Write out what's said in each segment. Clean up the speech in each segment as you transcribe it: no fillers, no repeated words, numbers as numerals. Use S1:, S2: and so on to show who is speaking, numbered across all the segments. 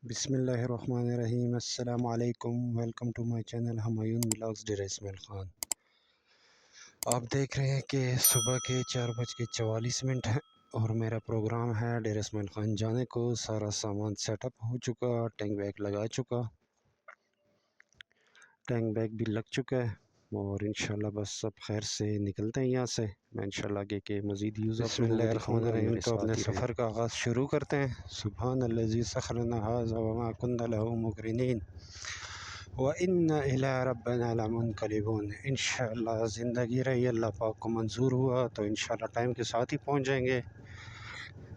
S1: बिस्मिल्लाहिर्रहमानिर्रहीम। अस्सलाम वालेकुम। Welcome to my channel Humayun vlogs Dera Ismail Khan. आप देख रहे हैं कि सुबह के 4:44 हैं और मेरा प्रोग्राम है डेरा इस्माइल ख़ान जाने को। सारा सामान सेटअप हो चुका, टैंक बैग लगा चुका, टैंक बैग भी लग चुका है और इंशाल्लाह बस सब खैर से निकलते हैं यहाँ से। मैं इंशाल्लाह आगे के मज़ीद यूज़ आप लोगों को दिखाऊंगा। मेरे तो अपने सफ़र का आगाज़ शुरू करते हैं। सुब्हानल्लज़ी सख़रना हाज़ा वमा कुन्ना लहू मुक़रिनीन व इन्ना इला रब्बिना लमुनक़लिबून। इंशाल्लाह ज़िंदगी रही, अल्लाह पाक को मंजूर हुआ तो इंशाल्लाह टाइम के साथ ही पहुँच जाएंगे।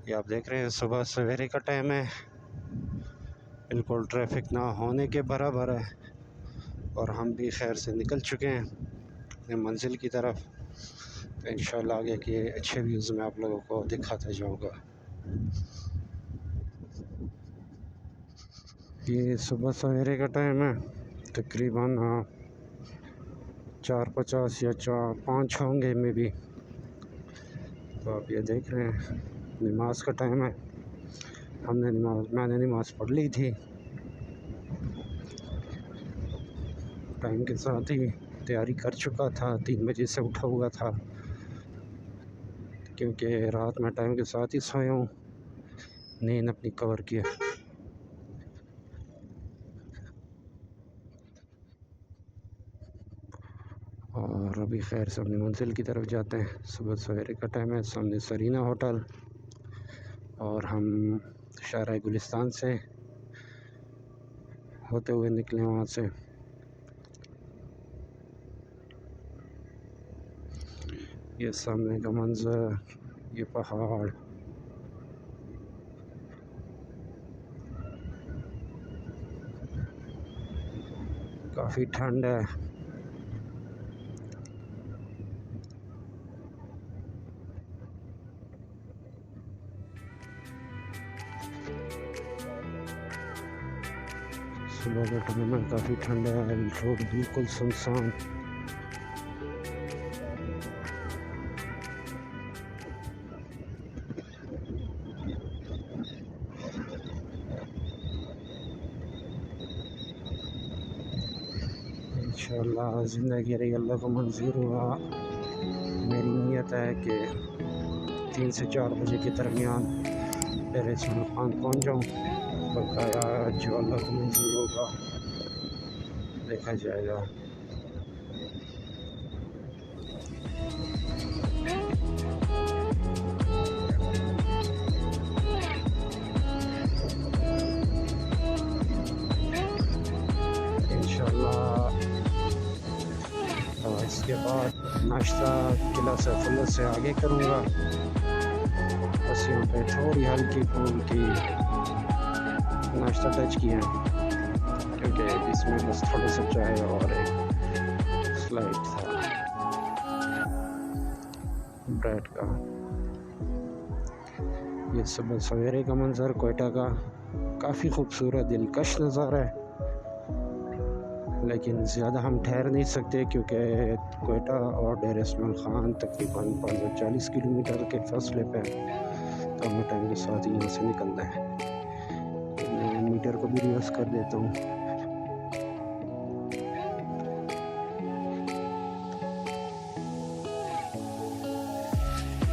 S1: ये आप देख रहे हैं सुबह सवेरे का टाइम है, बिल्कुल ट्रैफिक ना होने के बराबर है और हम भी खैर से निकल चुके हैं अपने मंजिल की तरफ। तो इंशाल्लाह आगे के अच्छे व्यूज़ में आप लोगों को दिखाता जाऊँगा। ये सुबह सवेरे का टाइम है, तकरीबन 4:50 या 4:05 होंगे में भी। तो आप ये देख रहे हैं नमाज का टाइम है। मैंने नमाज पढ़ ली थी, टाइम के साथ ही तैयारी कर चुका था। 3 बजे से उठा हुआ था क्योंकि रात में टाइम के साथ ही सोया हूँ, नींद अपनी कवर किया। और अभी खैर से अपनी मंजिल की तरफ जाते हैं। सुबह सवेरे का टाइम है, सामने सरीना होटल और हम शाहराह गुलिस्तान से होते हुए निकले वहाँ से। ये सामने का मंजर, ये पहाड़, काफ़ी ठंड है। सुबह के टाइम में काफ़ी ठंड है, रोड बिल्कुल सुनसान। इंशाल्लाह ज़िंदगी रही, अल्लाह को मंजूर हुआ। मेरी नीयत है कि 3 से 4 बजे के दरमियान डेरा इस्माइल ख़ान पहुँच जाऊँ। बकाया जो अल्लाह को मंजूर होगा देखा जाएगा। इंशाल्लाह इसके बाद नाश्ता किला सैफुल्ला से आगे करूँगा। बस यहाँ पे थोड़ी हल्की फुल्की नाश्ता टच किया है क्योंकि इसमें बस थोड़ा सा चाय और एक स्लाइड था ब्रेड का। ये सुबह सवेरे का मंजर कोयटा का काफ़ी खूबसूरत दिलकश नज़ारा है, लेकिन ज़्यादा हम ठहर नहीं सकते क्योंकि कोयटा और डेरा इस्माइल ख़ान तकरीबन 540 किलोमीटर के फासले पे तो हमें टाइम के साथ यहाँ से निकलना है। मैं मीटर को भी रिवर्स कर देता हूँ।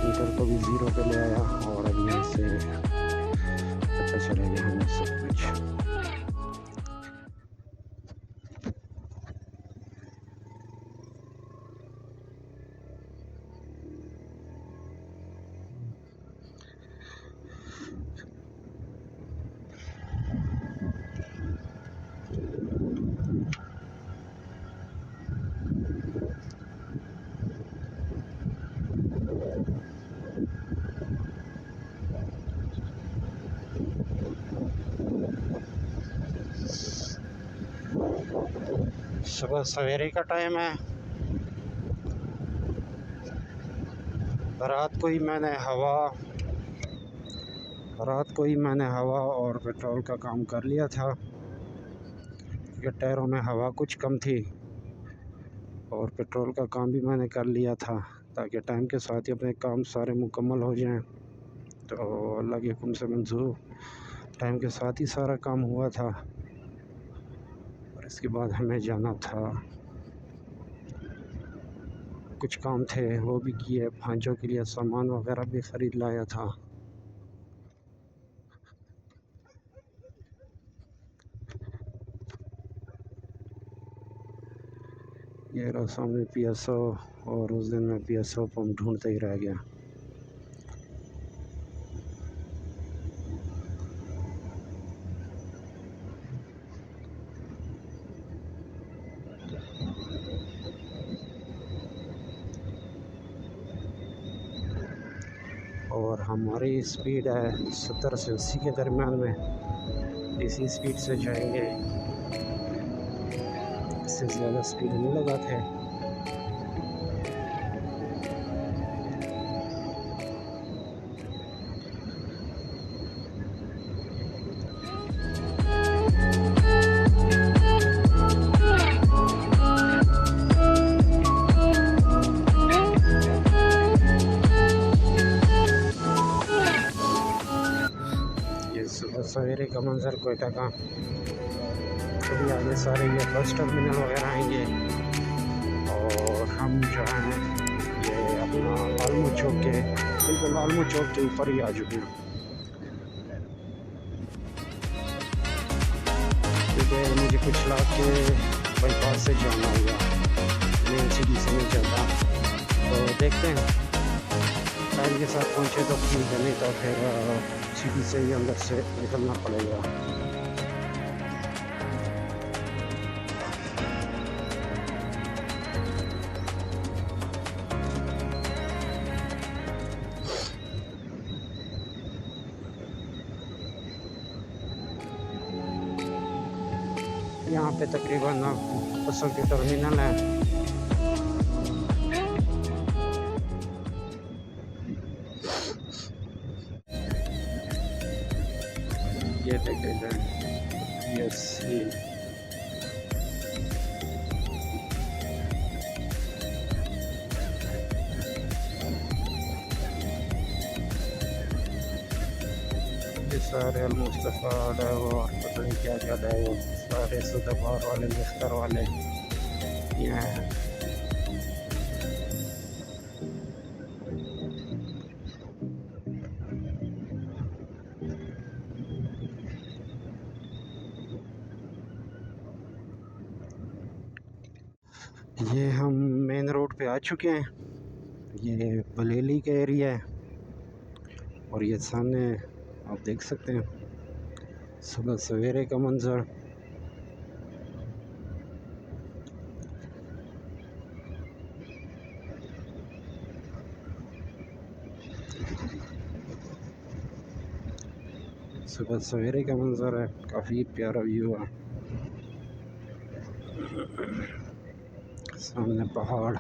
S1: मीटर को भी 0 पे ले आया और अब यहाँ से पता चलेगा हमें सब कुछ। सुबह सवेरे का टाइम है। रात को ही मैंने हवा और पेट्रोल का काम कर लिया था क्योंकि टायरों में हवा कुछ कम थी और पेट्रोल का काम भी मैंने कर लिया था ताकि टाइम के साथ ही अपने काम सारे मुकम्मल हो जाएं। तो अल्लाह के हुक्म से मंजूर टाइम के साथ ही सारा काम हुआ था और इसके बाद हमें जाना था, कुछ काम थे वो भी किए, भांजों के लिए सामान वगैरह भी ख़रीद लाया था। ये रहा सामने PSO, और उस दिन मैं PSO पंप ढूंढते ही रह गया। और हमारी स्पीड है 70 से 80 के दरमियान में, इसी स्पीड से जाएंगे, इससे ज़्यादा स्पीड नहीं लगाते। ये सुबह सवेरे का मंजर कोयटा का। कभी आगे सारे ये बस टर्मिनल वगैरह आएंगे और हम जो हैं ये अपना आलमू चौक के बिल्कुल आलमू चौक के ऊपर ही आ चुके हैं, क्योंकि मुझे कुछ लाख के बाईपास से जाना होगा, मेन सिटी से नहीं चलता। तो देखते हैं, टाइम के साथ पहुँचे तो ठीक है, नहीं तो फिर सिटी से ही अंदर से निकलना पड़ेगा। यहाँ पे तकरीबन बसों के टर्मिनल है। ये देखें, यस ये सारे अलमुस्तफ़ा ड्राइवर और पता नहीं क्या क्या ड्राइवर, सारे सदबार वाले बिस्तर वाले यहाँ हैं। ये हम मेन रोड पे आ चुके हैं, ये बलेली का एरिया है और ये सामने आप देख सकते हैं सुबह सवेरे का मंजर। सुबह सवेरे का मंजर है, काफ़ी प्यारा व्यू है। सामने पहाड़,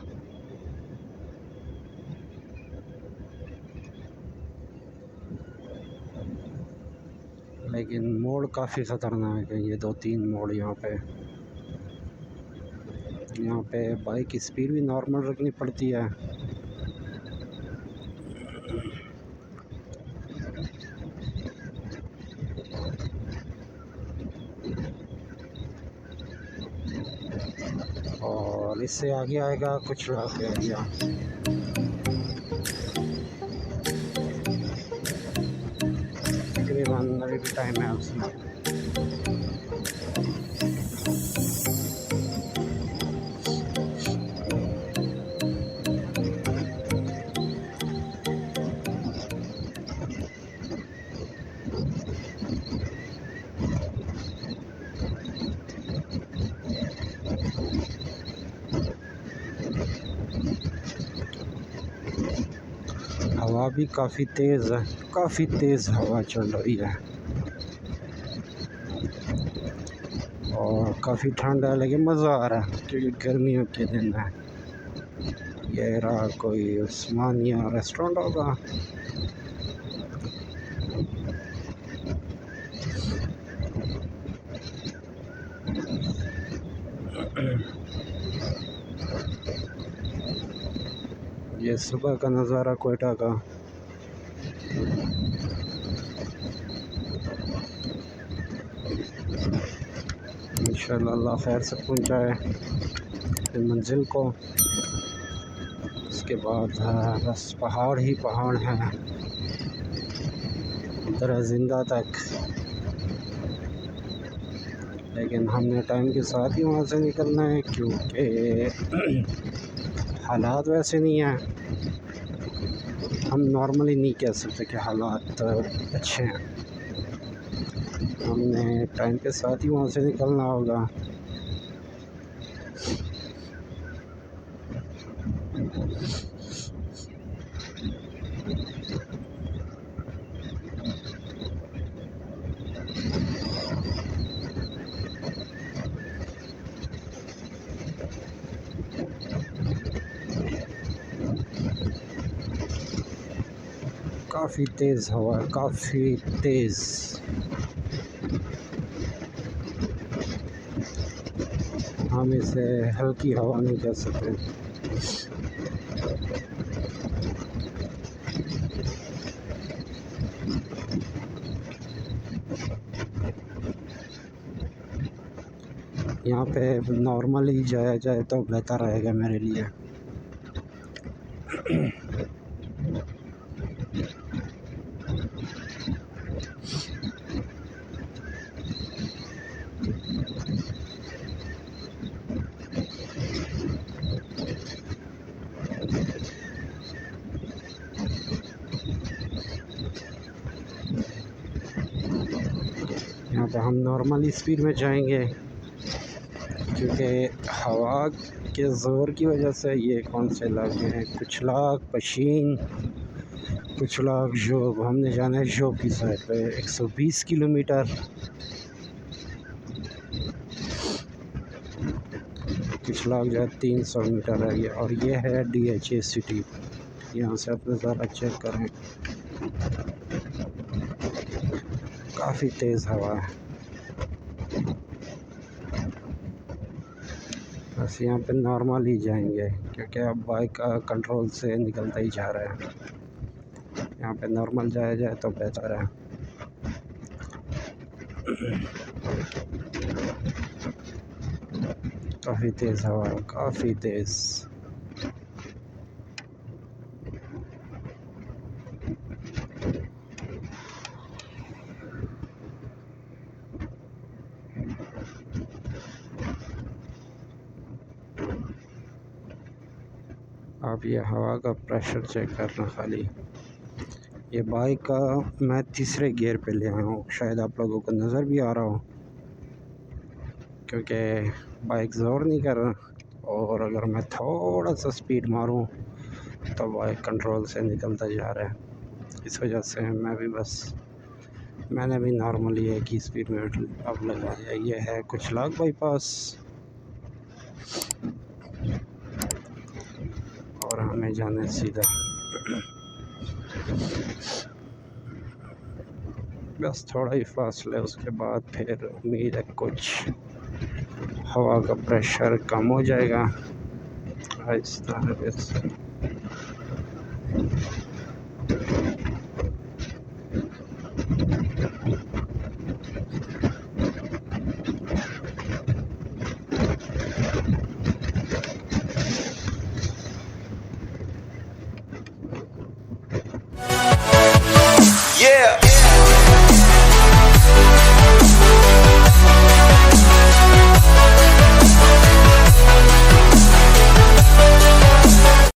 S1: लेकिन मोड़ काफ़ी ख़तरनाक है। ये 2-3 मोड़ यहाँ पे बाइक की स्पीड भी नॉर्मल रखनी पड़ती है। और इससे आगे आएगा कुछ लाख एरिया। तकरीबन अभी भी टाइम है उसमें। हवा भी काफ़ी तेज़ है, काफ़ी तेज़ हवा चल रही है और काफ़ी ठंड है, लेकिन मज़ा आ रहा है क्योंकि गर्मियों के दिन है। ये रहा कोई उस्मानिया रेस्टोरेंट होगा। ये सुबह का नज़ारा कोयटा का। इंशाअल्लाह अल्लाह खैर से पहुँचाए अपनी मंजिल को। उसके बाद बस पहाड़ ही पहाड़ हैं उधर जिंदा तक, लेकिन हमने टाइम के साथ ही वहाँ से निकलना है क्योंकि हालात वैसे नहीं हैं। हम नॉर्मली नहीं कह सकते कि हालात अच्छे हैं, हमने टाइम के साथ ही वहाँ से निकलना होगा। काफ़ी तेज़ हवा, काफ़ी तेज़। हम इसे हल्की हवा नहीं कह सकते। यहाँ पे नॉर्मली जाया जाए तो बेहतर रहेगा मेरे लिए। यहाँ पे हम नॉर्मली स्पीड में जाएंगे क्योंकि हवा के ज़ोर की वजह से ये कौन से इलाके हैं, कुचलाग, पशीन, कुचलाग, जोब। हमने जाना है जोब की साइड पे 120 किलोमीटर। कुचलाग जो है 300 मीटर है ये, और ये है DHA सिटी। यहाँ से अपने ज़रा चेक करें, काफ़ी तेज़ हवा है। बस यहाँ पे नॉर्मल ही जाएंगे क्योंकि अब बाइक का कंट्रोल से निकलता ही जा रहा है। यहाँ पे नॉर्मल जाया जाए तो बेहतर है। काफ़ी तेज़ हवा है, काफ़ी तेज़। आप ये हवा का प्रेशर चेक करना खाली। ये बाइक का मैं तीसरे गियर पे ले आया हूँ, शायद आप लोगों को नज़र भी आ रहा हो क्योंकि बाइक ज़ोर नहीं कर रहा, और अगर मैं थोड़ा सा स्पीड मारूँ तो बाइक कंट्रोल से निकलता जा रहा है। इस वजह से मैंने भी नॉर्मली एक ही स्पीड में अब लगाया। ये है कुचलाग बाईपास और हमें जाना है सीधा। बस थोड़ा ही फासला है, उसके बाद फिर उम्मीद है कुछ हवा का प्रेशर कम हो जाएगा आहिस्ता आहिस्ता।
S2: Yeah.